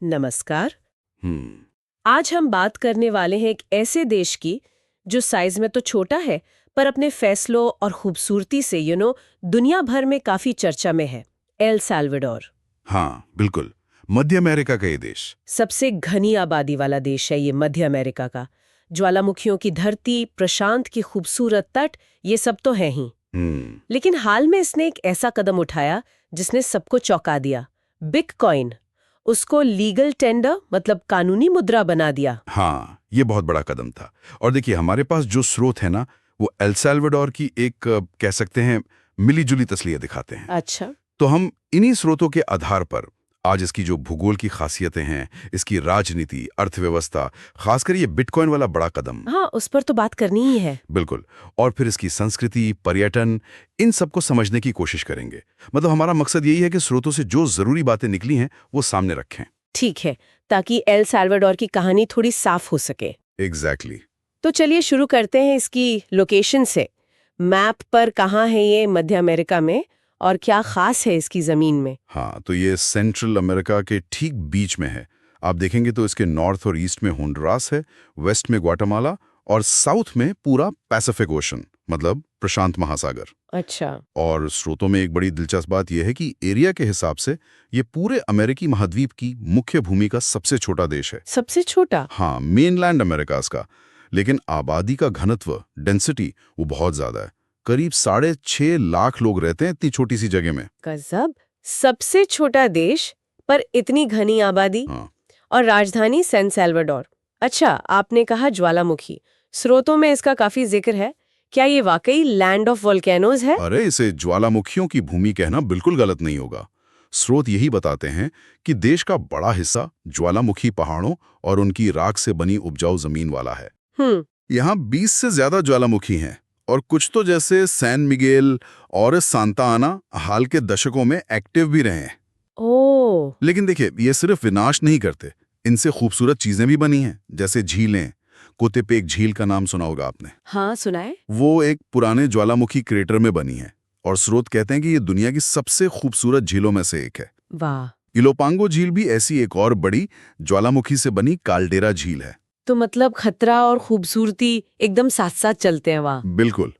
नमस्कार। हम्म। आज हम बात करने वाले हैं एक ऐसे देश की जो साइज में तो छोटा है पर अपने फैसलों और खूबसूरती से दुनिया भर में काफी चर्चा में है। एल साल्वाडोर हाँ, बिल्कुल। मध्य अमेरिका का ये देश। सबसे घनी आबादी वाला देश है ये मध्य अमेरिका का। ज्वालामुखियों की धरती, प्रशांत की खूबसूरत तट, ये सब तो है ही। हम्म। लेकिन हाल में इसने एक ऐसा कदम उठाया जिसने सबको चौंका दिया। बिटकॉइन, उसको लीगल टेंडर मतलब कानूनी मुद्रा बना दिया। हाँ, ये बहुत बड़ा कदम था। और देखिए, हमारे पास जो स्रोत है ना, वो एल साल्वाडोर की एक कह सकते हैं मिली-जुली तस्वीर दिखाते हैं। अच्छा। तो हम इन्हीं स्रोतों के आधार पर आज इसकी जो भूगोल की खासियतें हैं, इसकी राजनीति, अर्थव्यवस्था, खासकर ये बिटकॉइन वाला बड़ा कदम। हाँ, उस पर तो बात करनी ही है। बिल्कुल। और फिर इसकी संस्कृति, पर्यटन, इन सबको समझने की कोशिश करेंगे। मतलब हमारा मकसद यही है कि स्रोतों से जो जरूरी बातें निकली हैं, वो सामने रखें। ठीक है, ताकि एल साल्वाडोर की कहानी थोड़ी साफ हो सके। एग्जैक्टली। तो चलिए शुरू करते हैं इसकी लोकेशन से। मैप पर कहाँ है ये मध्य अमेरिका में और क्या खास है इसकी जमीन में? हाँ, तो ये सेंट्रल अमेरिका के ठीक बीच में है। आप देखेंगे तो इसके नॉर्थ और ईस्ट में होंडुरास है, वेस्ट में ग्वाटेमाला और साउथ में पूरा पैसिफिक ओशन, मतलब प्रशांत महासागर। अच्छा। और स्रोतों में एक बड़ी दिलचस्प बात यह है कि एरिया के हिसाब से ये पूरे अमेरिकी महाद्वीप की मुख्य भूमि का सबसे छोटा देश है। सबसे छोटा? हाँ, मेनलैंड अमेरिकास का। लेकिन आबादी का घनत्व, डेंसिटी, वो बहुत ज्यादा है। करीब 6.5 लाख लोग रहते हैं इतनी छोटी सी जगह में। गजब। सबसे छोटा देश पर इतनी घनी आबादी। हाँ। और राजधानी सैन सैल्वाडोर। अच्छा, आपने कहा ज्वालामुखी, स्रोतों में इसका काफी जिक्र है। क्या ये वाकई लैंड ऑफ वोल्केनोज है? अरे, इसे ज्वालामुखियों की भूमि कहना बिल्कुल गलत नहीं होगा। स्रोत यही बताते हैं कि देश का बड़ा हिस्सा ज्वालामुखी पहाड़ों और उनकी राख से बनी उपजाऊ जमीन वाला है। हम्म। यहाँ 20 से ज्यादा ज्वालामुखी हैं और कुछ तो जैसे सैन मिगेल और सांता आना हाल के दशकों में एक्टिव भी रहे हैं। ओह। लेकिन देखिए, ये सिर्फ विनाश नहीं करते, इनसे खूबसूरत चीजें भी बनी हैं, जैसे झीलें। कोतेपेक झील का नाम सुना होगा आपने। हाँ, सुनाए। वो एक पुराने ज्वालामुखी क्रेटर में बनी है और स्रोत कहते हैं कि ये दुनिया की सबसे खूबसूरत झीलों में से एक है। वाह। इलोपांगो झील भी ऐसी एक और बड़ी ज्वालामुखी से बनी काल्डेरा झील है। तो मतलब खतरा और खूबसूरती एकदम साथ साथ चलते हैं वहाँ। बिल्कुल।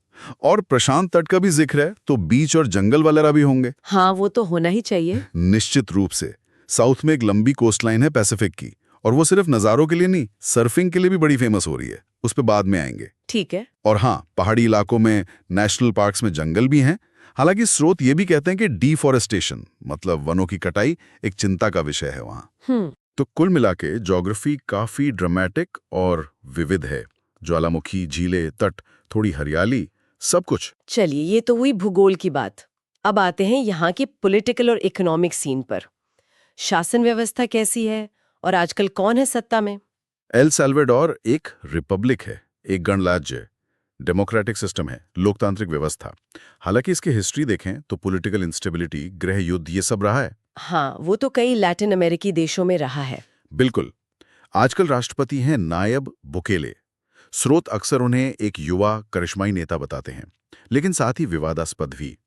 और प्रशांत तट का भी जिक्र है, तो बीच और जंगल वगैरह भी होंगे। हाँ, वो तो होना ही चाहिए। निश्चित रूप से। साउथ में एक लंबी कोस्टलाइन है पैसिफिक की, और वो सिर्फ नज़ारों के लिए नहीं, सर्फिंग के लिए भी बड़ी फेमस हो रही है। उस पर बाद में आएंगे। ठीक है। और हाँ, पहाड़ी इलाकों में, नेशनल पार्क्स में जंगल भी हैं। हालांकि स्रोत ये भी कहते हैं कि डिफॉरेस्टेशन, मतलब वनों की कटाई, एक चिंता का विषय है वहाँ। तो कुल मिला के ज्योग्राफी काफी ड्रामेटिक और विविध है। ज्वालामुखी, झीलें, तट, थोड़ी हरियाली, सब कुछ। चलिए, ये तो हुई भूगोल की बात। अब आते हैं यहाँ के पॉलिटिकल और इकोनॉमिक सीन पर। शासन व्यवस्था कैसी है और आजकल कौन है सत्ता में? एल साल्वाडोर एक रिपब्लिक है, एक गणराज्य, डेमोक्रेटिक सिस्टम है, लोकतांत्रिक व्यवस्था। हालांकि इसकी हिस्ट्री देखें तो पॉलिटिकल इंस्टेबिलिटी, गृह युद्ध, ये सब रहा है। हाँ, वो तो कई लैटिन अमेरिकी देशों में रहा है। बिल्कुल। आजकल राष्ट्रपति हैं नायब बुकेले। स्रोत अक्सर उन्हें एक युवा करिश्माई नेता बताते हैं, लेकिन साथ ही विवादास्पद भी।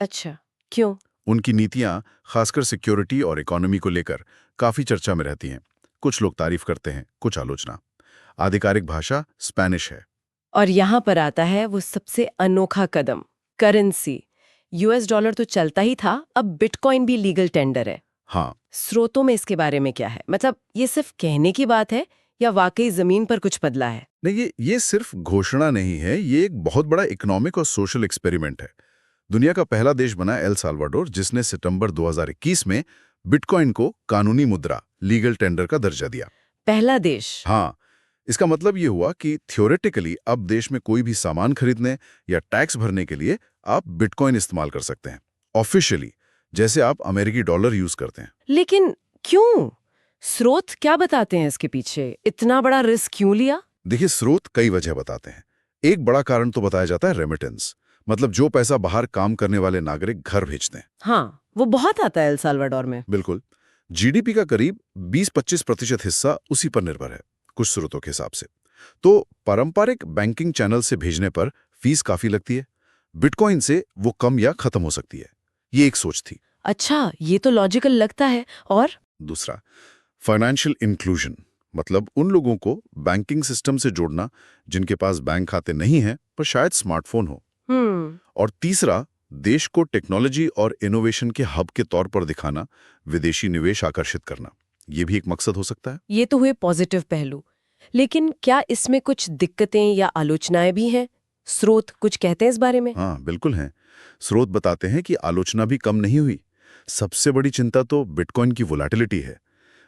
अच्छा, क्यों? उनकी नीतियां, खासकर सिक्योरिटी और इकोनॉमी को लेकर, काफी चर्चा में रहती हैं। कुछ लोग तारीफ करते हैं, कुछ आलोचना। आधिकारिक भाषा स्पेनिश है। और यहाँ पर आता है वो सबसे अनोखा कदम, करेंसी। यूएस डॉलर तो चलता ही था, अब बिटकॉइन भी लीगल टेंडर है। हाँ। स्रोतों में इसके बारे में क्या है? मतलब ये सिर्फ कहने की बात है या वाकई जमीन पर कुछ बदला है? नहीं, ये सिर्फ घोषणा नहीं है, ये एक बहुत बड़ा इकोनॉमिक और सोशल एक्सपेरिमेंट है। दुनिया का पहला देश बना एल साल्वाडोर, जिसने सितंबर 2021 में बिटकॉइन को कानूनी मुद्रा, लीगल टेंडर का दर्जा दिया। पहला देश? हाँ। इसका मतलब ये हुआ कि थ्योरेटिकली अब देश में कोई भी सामान खरीदने या टैक्स भरने के लिए आप बिटकॉइन इस्तेमाल कर सकते हैं, ऑफिशियली, जैसे आप अमेरिकी डॉलर यूज करते हैं। लेकिन क्यों? स्रोत क्या बताते हैं इसके पीछे? इतना बड़ा रिस्क क्यों लिया? देखिए, स्रोत कई वजह बताते हैं। एक बड़ा कारण तो बताया जाता है रेमिटेंस, मतलब जो पैसा बाहर काम करने वाले नागरिक घर भेजते हैं। हाँ, वो बहुत आता है एल साल्वाडोर में। बिल्कुल। जीडीपी का करीब 20-25% हिस्सा उसी पर निर्भर है, कुछ स्रोतों के हिसाब से। तो पारंपरिक बैंकिंग चैनल से भेजने पर फीस काफी लगती है। बिटकॉइन से वो कम या खत्म हो सकती है। ये एक सोच थी। अच्छा, ये तो लॉजिकल लगता है। और दूसरा, फाइनेंशियल इंक्लूजन मतलब उन लोगों को बैंकिंग सिस्टम से जोड़ना जिनके पास बैंक खाते नहीं हैं पर शायद स्मार्टफोन हो। और तीसरा, देश को टेक्नोलॉजी और इनोवेशन के हब के तौर पर दिखाना, विदेशी निवेश आकर्षित करना, ये भी एक मकसद हो सकता है। ये तो हुए पॉजिटिव पहलू, लेकिन क्या इसमें कुछ दिक्कतें या आलोचनाएं भी हैं? स्रोत कुछ कहते हैं इस बारे में? हाँ, बिल्कुल हैं। स्रोत बताते हैं कि आलोचना भी कम नहीं हुई। सबसे बड़ी चिंता तो बिटकॉइन की वोलेटिलिटी है,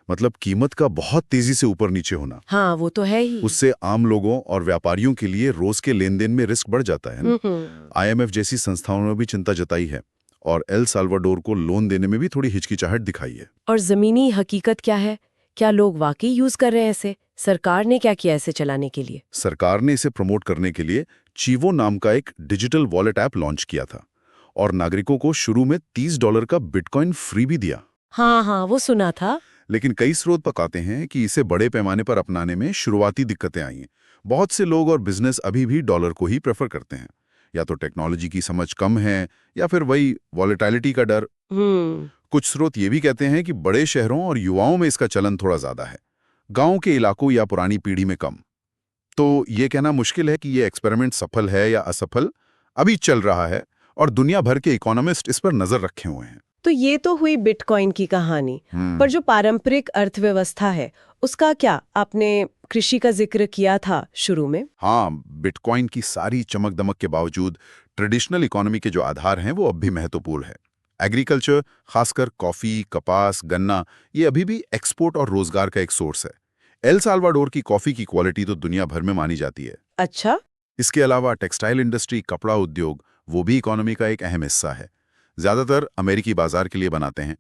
मतलब कीमत का बहुत तेजी से ऊपर नीचे होना। हाँ, वो तो है ही। उससे आम लोगों और व्यापारियों के लिए रोज के लेन देन में रिस्क बढ़ जाता है ना। IMF जैसी संस्थाओं ने भी चिंता जताई है और एल साल्वाडोर को लोन देने में भी थोड़ी हिचकिचाहट दिखाई है। और जमीनी हकीकत क्या है? क्या लोग वाकई यूज कर रहे हैं इसे? सरकार ने क्या किया इसे चलाने के लिए? सरकार ने इसे प्रमोट करने के लिए चीवो नाम का एक डिजिटल वॉलेट ऐप लॉन्च किया था और नागरिकों को शुरू में $30 का बिटकॉइन फ्री भी दिया। हाँ हाँ, वो सुना था। लेकिन कई स्रोत बताते हैं कि इसे बड़े पैमाने पर अपनाने में शुरुआती दिक्कतें आई हैं। बहुत से लोग और बिजनेस अभी भी डॉलर को ही प्रेफर करते हैं। या तो टेक्नोलॉजी की समझ कम है या फिर वही वॉलेटिलिटी का डर। कुछ स्रोत ये भी कहते हैं कि बड़े शहरों और युवाओं में इसका चलन थोड़ा ज्यादा है, गांव के इलाकों या पुरानी पीढ़ी में कम। तो ये कहना मुश्किल है कि ये एक्सपेरिमेंट सफल है या असफल, अभी चल रहा है और दुनिया भर के इकोनॉमिस्ट इस पर नजर रखे हुए हैं। तो ये तो हुई बिटकॉइन की कहानी, पर जो पारंपरिक अर्थव्यवस्था है उसका क्या? आपने कृषि का जिक्र किया था शुरू में। हाँ, बिटकॉइन की सारी चमक दमक के बावजूद ट्रेडिशनल इकोनॉमी के जो आधार हैं वो अब भी महत्वपूर्ण है। एग्रीकल्चर, खासकर कॉफी, कपास, गन्ना, ये अभी भी एक्सपोर्ट और रोजगार का एक सोर्स है। एल साल्वाडोर की कॉफी की क्वालिटी तो दुनिया भर में मानी जाती है। अच्छा। इसके अलावा टेक्सटाइल इंडस्ट्री, कपड़ा उद्योग, वो भी इकोनॉमी का एक अहम हिस्सा है। ज्यादातर अमेरिकी बाजार के लिए बनाते हैं।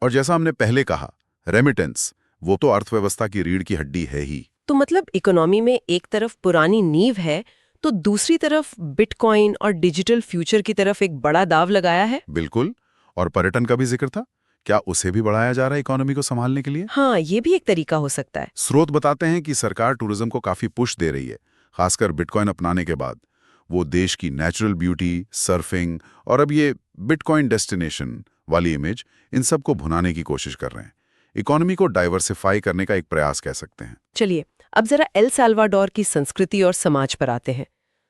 और जैसा हमने पहले कहा, रेमिटेंस, वो तो अर्थव्यवस्था की रीढ़ की हड्डी है ही। तो मतलब इकोनॉमी में एक तरफ पुरानी नींव है तो दूसरी तरफ बिटकॉइन और डिजिटल फ्यूचर की तरफ एक बड़ा दाव लगाया है। बिल्कुल। और पर्यटन का भी जिक्र था, क्या उसे भी बढ़ाया जा रहा है इकोनॉमी को संभालने के लिए? हाँ, ये भी एक तरीका हो सकता है। स्रोत बताते हैं कि सरकार टूरिज्म को काफी पुश दे रही है, खासकर बिटकॉइन अपनाने के बाद। वो देश की नेचुरल ब्यूटी, सर्फिंग और अब ये बिटकॉइन डेस्टिनेशन वाली इमेज, इन सब को भुनाने की कोशिश कर रहे हैं। इकोनॉमी को डाइवर्सिफाई करने का एक प्रयास कह सकते हैं। चलिए अब जरा एल साल्वाडोर की संस्कृति और समाज पर आते हैं।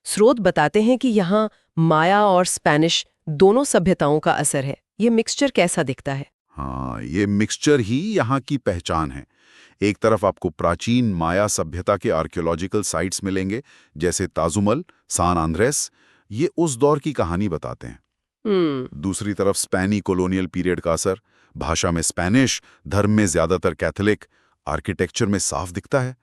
स्रोत बताते हैं कि यहाँ माया और स्पेनिश दोनों सभ्यताओं का असर है। ये मिक्सचर कैसा दिखता है? हाँ, ये मिक्सचर ही यहाँ की पहचान है। एक तरफ आपको प्राचीन माया सभ्यता के आर्कियोलॉजिकल साइट्स मिलेंगे, जैसे ताजुमल, सान आंद्रेस, ये उस दौर की कहानी बताते हैं। दूसरी तरफ स्पेनी कॉलोनियल पीरियड का असर, भाषा में स्पेनिश, धर्म में ज्यादातर कैथोलिक, आर्किटेक्चर में साफ दिखता है।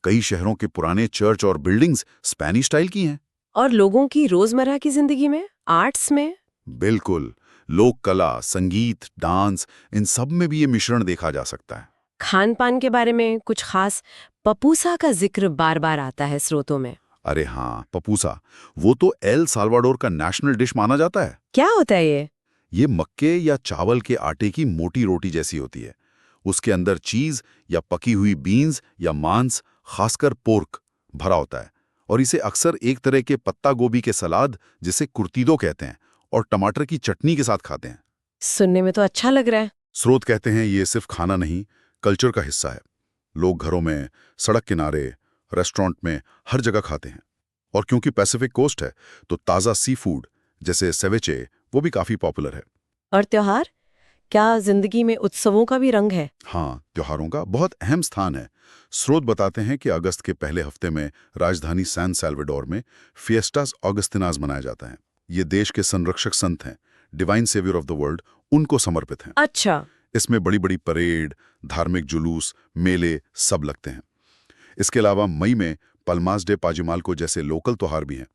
कई शहरों के पुराने चर्च और बिल्डिंग्स स्पेनिश स्टाइल की हैं। और लोगों की रोजमर्रा की जिंदगी में, आर्ट्स में? बिल्कुल, लोक कला, संगीत, डांस, इन सब में भी ये मिश्रण देखा जा सकता है। खान पान के बारे में कुछ खास? पपूसा का जिक्र बार बार आता है स्रोतों में। अरे हाँ, पपूसा, वो तो एल साल्वाडोर का नेशनल डिश माना जाता है। क्या होता है ये? ये मक्के या चावल के आटे की मोटी रोटी जैसी होती है। उसके अंदर चीज या पकी हुई बीन्स या मांस, खासकर पोर्क, भरा होता है और इसे अक्सर एक तरह के पत्ता गोभी के सलाद, जिसे कुर्तीदो कहते हैं, और टमाटर की चटनी के साथ खाते हैं। सुनने में तो अच्छा लग रहा है। स्रोत कहते हैं ये सिर्फ खाना नहीं, कल्चर का हिस्सा है। लोग घरों में, सड़क किनारे, रेस्टोरेंट में, हर जगह खाते हैं। और क्योंकि पैसिफिक कोस्ट है तो ताज़ा सी फूड जैसे सेवेचे, वो भी काफ़ी पॉपुलर है। और त्योहार? क्या जिंदगी में उत्सवों का भी रंग है? हाँ, त्योहारों का बहुत अहम स्थान है। स्रोत बताते हैं कि अगस्त के पहले हफ्ते में राजधानी सैन सैल्वाडोर में फिएस्टास ऑगस्टिनास मनाया जाता है। ये देश के संरक्षक संत हैं, divine saviour of the world, उनको समर्पित हैं। अच्छा। इसमें बड़ी बड़ी परेड, धार्मिक जुलूस, मेले सब लगते हैं। इसके अलावा मई में पल्मास डे पाजिमाल्को जैसे लोकल त्योहार भी हैं।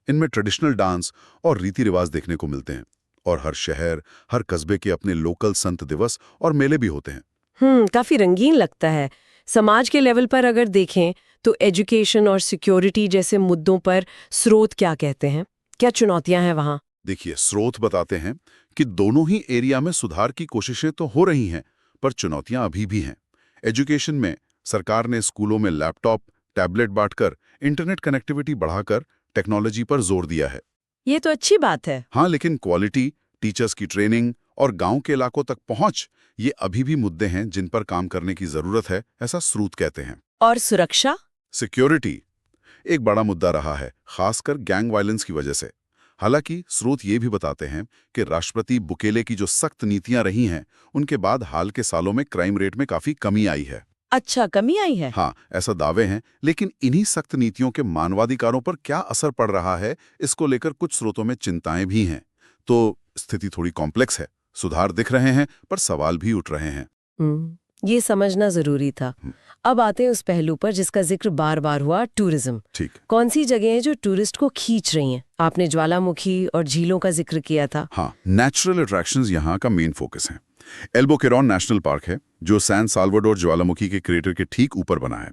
इनमें ट्रेडिशनल डांस और रीति रिवाज देखने को मिलते हैं। और हर शहर, हर कस्बे के अपने लोकल संत दिवस और मेले भी होते हैं। काफी रंगीन लगता है। समाज के लेवल पर अगर देखें तो एजुकेशन और सिक्योरिटी जैसे मुद्दों पर स्रोत क्या कहते हैं? क्या चुनौतियां हैं वहां? देखिए, स्रोत बताते हैं कि दोनों ही एरिया में सुधार की कोशिशें तो हो रही हैं, पर चुनौतियां अभी भी हैं। एजुकेशन में सरकार ने स्कूलों में लैपटॉप, टैबलेट बांटकर, इंटरनेट कनेक्टिविटी बढ़ाकर टेक्नोलॉजी पर जोर दिया है। ये तो अच्छी बात है। हाँ, लेकिन क्वालिटी, टीचर्स की ट्रेनिंग और गांव के इलाकों तक पहुंच, ये अभी भी मुद्दे हैं जिन पर काम करने की जरूरत है, ऐसा स्रोत कहते हैं। और सुरक्षा? सिक्योरिटी एक बड़ा मुद्दा रहा है, खासकर गैंग वायलेंस की वजह से। हालांकि स्रोत ये भी बताते हैं कि राष्ट्रपति बुकेले की जो सख्त नीतियां रही हैं, उनके बाद हाल के सालों में क्राइम रेट में काफी कमी आई है। अच्छा, कमी आई है? हाँ, ऐसा दावे हैं, लेकिन इन्हीं सख्त नीतियों के मानवाधिकारों पर क्या असर पड़ रहा है, इसको लेकर कुछ स्रोतों में चिंताएं भी हैं। तो स्थिति थोड़ी कॉम्प्लेक्स है, सुधार दिख रहे हैं पर सवाल भी उठ रहे हैं। ये समझना जरूरी था। अब आते हैं उस पहलू पर जिसका जिक्र बार बार हुआ, टूरिज्म। ठीक। कौन सी जगह है जो टूरिस्ट को खींच रही हैं? आपने ज्वालामुखी और झीलों का जिक्र किया था। हाँ, नेचुरल अट्रैक्शंस यहाँ का मेन फोकस है। एल्बोकेरॉन नेशनल पार्क है, जो सैन साल्वाडोर ज्वालामुखी के क्रेटर के ठीक ऊपर बना है।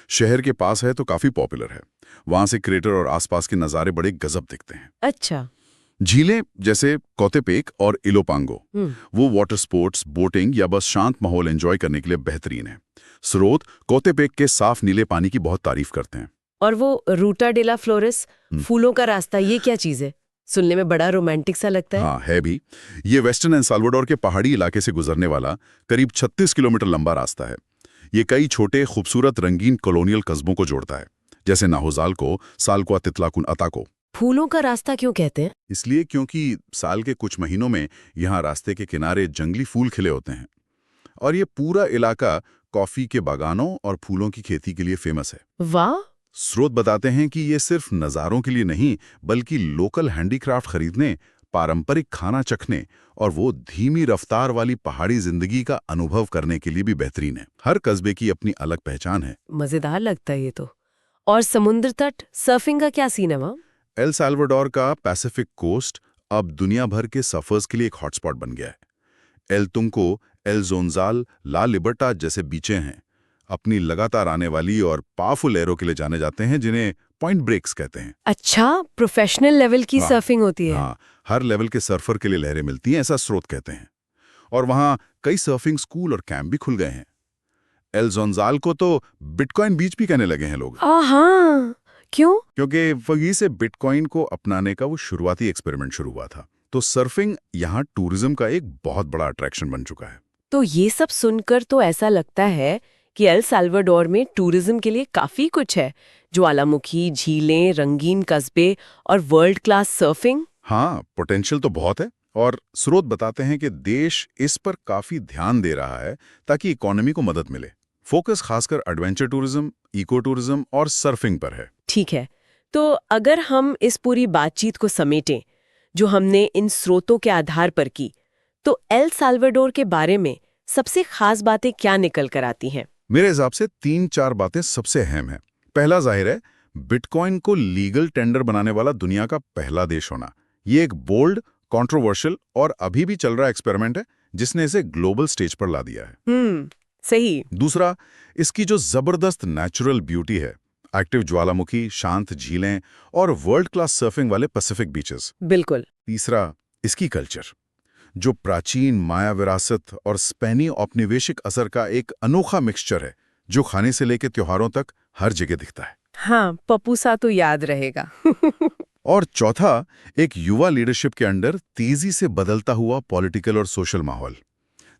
शहर के पास है तो काफी पॉपुलर है। वहां से क्रेटर और आसपास के नज़ारे बड़े गजब दिखते हैं। अच्छा। झीलें जैसे कोतेपेक और इलोपांगो, वो वाटर स्पोर्ट्स, बोटिंग या बस शांत माहौल एंजॉय करने के लिए बेहतरीन है। स्रोत कोतेपेक के साफ नीले पानी की बहुत तारीफ करते हैं। और वो रूटा डेला फ्लोरेस, फूलों का रास्ता, ये क्या चीज है? सुनने में बड़ा रोमांटिक सा लगता है। हाँ, है भी। ये वेस्टर्न एल साल्वाडोर के पहाड़ी इलाके से गुजरने वाला करीब 36 किलोमीटर लंबा रास्ता है। ये कई छोटे खूबसूरत रंगीन कॉलोनियल कस्बों को जोड़ता है, जैसे नाहोजाल को, सालक्वा तितलाकुन अता को। फूलों का रास्ता क्यों कहते हैं? इसलिए क्योंकि साल के कुछ महीनों में यहाँ रास्ते के किनारे जंगली फूल खिले होते हैं, और ये पूरा इलाका कॉफी के बागानों और फूलों की खेती के लिए फेमस है। वाह! स्रोत बताते हैं कि ये सिर्फ नज़ारों के लिए नहीं, बल्कि लोकल हैंडीक्राफ्ट खरीदने, पारंपरिक खाना चखने और वो धीमी रफ्तार वाली पहाड़ी जिंदगी का अनुभव करने के लिए भी बेहतरीन है। हर कस्बे की अपनी अलग पहचान है। मजेदार लगता है ये तो। और समुद्र तट, सर्फिंग का क्या सीन है वहाँ? एल साल्वाडोर का पैसिफिक कोस्ट अब दुनिया भर के सफर्स के लिए एक हॉटस्पॉट बन गया है। एल तुंको, एल जोंजाल, ला लिबर्टा जैसे बीचें हैं, अपनी लगातार आने वाली और पावरफुल एरो के लिए जाने जाते हैं, जिन्हें पॉइंट ब्रेक्स कहते हैं। अच्छा, प्रोफेशनल लेवल की सर्फिंग होती है? हाँ, हर लेवल के सर्फर के लिए लहरें मिलती हैं, ऐसा स्रोत कहते हैं। और वहाँ कई सर्फिंग स्कूल और कैंप भी खुल गए हैं। एल जोंजाल को तो बिटकॉइन बीच भी कहने लगे हैं लोग। हाँ, क्यों? क्योंकि वहीं से बिटकॉइन को अपनाने का वो शुरुआती एक्सपेरिमेंट शुरू हुआ था। तो सर्फिंग यहाँ टूरिज्म का एक बहुत बड़ा अट्रैक्शन बन चुका है। तो ये सब सुनकर तो ऐसा लगता है कि एल साल्वाडोर में टूरिज्म के लिए काफी कुछ है। ज्वालामुखी, झीलें, रंगीन कस्बे और वर्ल्ड क्लास सर्फिंग। हाँ, पोटेंशियल तो बहुत है, और स्रोत बताते हैं कि देश इस पर काफी ध्यान दे रहा है ताकि इकोनॉमी को मदद मिले। फोकस खासकर एडवेंचर टूरिज्म, इको टूरिज्म और सर्फिंग पर है। ठीक है, तो अगर हम इस पूरी बातचीत को समेटें जो हमने इन स्रोतों के आधार पर की, तो एल साल्वाडोर के बारे में सबसे खास बातें क्या निकल कर आती हैं? मेरे हिसाब से 3-4 बातें सबसे अहम है। पहला, जाहिर है, बिटकॉइन को लीगल टेंडर बनाने वाला दुनिया का पहला देश होना। ये एक बोल्ड, कंट्रोवर्शियल और अभी भी चल रहा एक्सपेरिमेंट है, जिसने इसे ग्लोबल स्टेज पर ला दिया है। सही। दूसरा, इसकी जो जबरदस्त नेचुरल ब्यूटी है, एक्टिव ज्वालामुखी, शांत झीलें और वर्ल्ड क्लास सर्फिंग वाले पैसिफिक बीचेस। बिल्कुल। तीसरा, इसकी कल्चर, जो प्राचीन माया विरासत और स्पेनी औपनिवेशिक असर का एक अनोखा मिक्सचर है, जो खाने से लेकर त्योहारों तक हर जगह दिखता है। हाँ, पपूसा तो याद रहेगा। और चौथा, एक युवा लीडरशिप के अंडर तेजी से बदलता हुआ पॉलिटिकल और सोशल माहौल,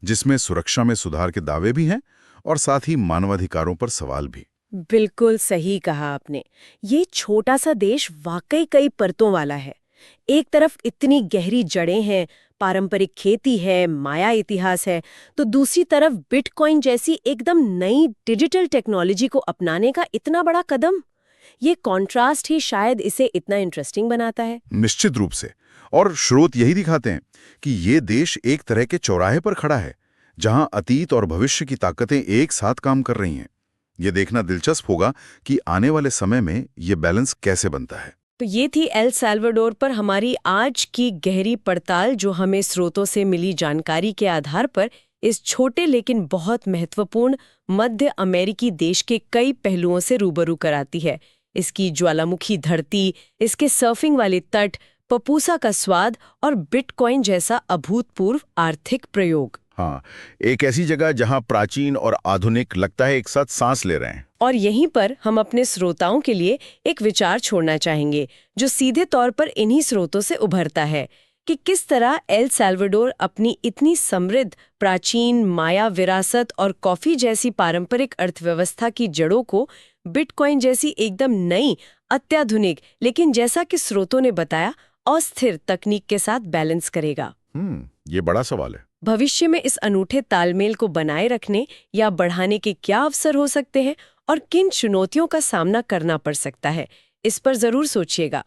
जिसमें सुरक्षा में सुधार के दावे भी हैं और साथ ही मानवाधिकारों पर सवाल भी। बिल्कुल सही कहा आपने। ये छोटा सा देश वाकई कई परतों वाला है। एक तरफ इतनी गहरी जड़ें हैं, पारंपरिक खेती है, माया इतिहास है, तो दूसरी तरफ बिटकॉइन जैसी एकदम नई डिजिटल टेक्नोलॉजी को अपनाने का इतना बड़ा कदम। ये कॉन्ट्रास्ट ही शायद इसे इतना इंटरेस्टिंग बनाता है। निश्चित रूप से। और स्रोत यही दिखाते हैं कि ये देश एक तरह के चौराहे पर खड़ा है, जहां अतीत और भविष्य की ताकतें एक साथ काम कर रही हैं। ये देखना दिलचस्प होगा कि आने वाले समय में ये बैलेंस कैसे बनता है। तो ये थी एल साल्वाडोर पर हमारी आज की गहरी पड़ताल, जो हमें स्रोतों से मिली जानकारी के आधार पर इस छोटे लेकिन बहुत महत्वपूर्ण मध्य अमेरिकी देश के कई पहलुओं से रूबरू कराती है। इसकी ज्वालामुखी धरती, इसके सर्फिंग वाले तट, पपूसा का स्वाद और बिटकॉइन जैसा अभूतपूर्व आर्थिक प्रयोग। हाँ, एक ऐसी जगह जहां प्राचीन और आधुनिक लगता है एक साथ सांस ले रहे हैं। और यहीं पर हम अपने श्रोताओं के लिए एक विचार छोड़ना चाहेंगे, जो सीधे तौर पर इन्हीं स्रोतों से उभरता है कि किस तरह एल साल्वाडोर अपनी इतनी समृद्ध, प्राचीन माया विरासत और कॉफी जैसी पारंपरिक अर्थव्यवस्था की जड़ों को बिटकॉइन जैसी एकदम नई, अत्याधुनिक, लेकिन जैसा कि स्रोतों ने बताया, अस्थिर तकनीक के साथ बैलेंस करेगा। ये बड़ा सवाल है। भविष्य में इस अनूठे तालमेल को बनाए रखने या बढ़ाने के क्या अवसर हो सकते हैं और किन चुनौतियों का सामना करना पड़ सकता है, इस पर जरूर सोचिएगा।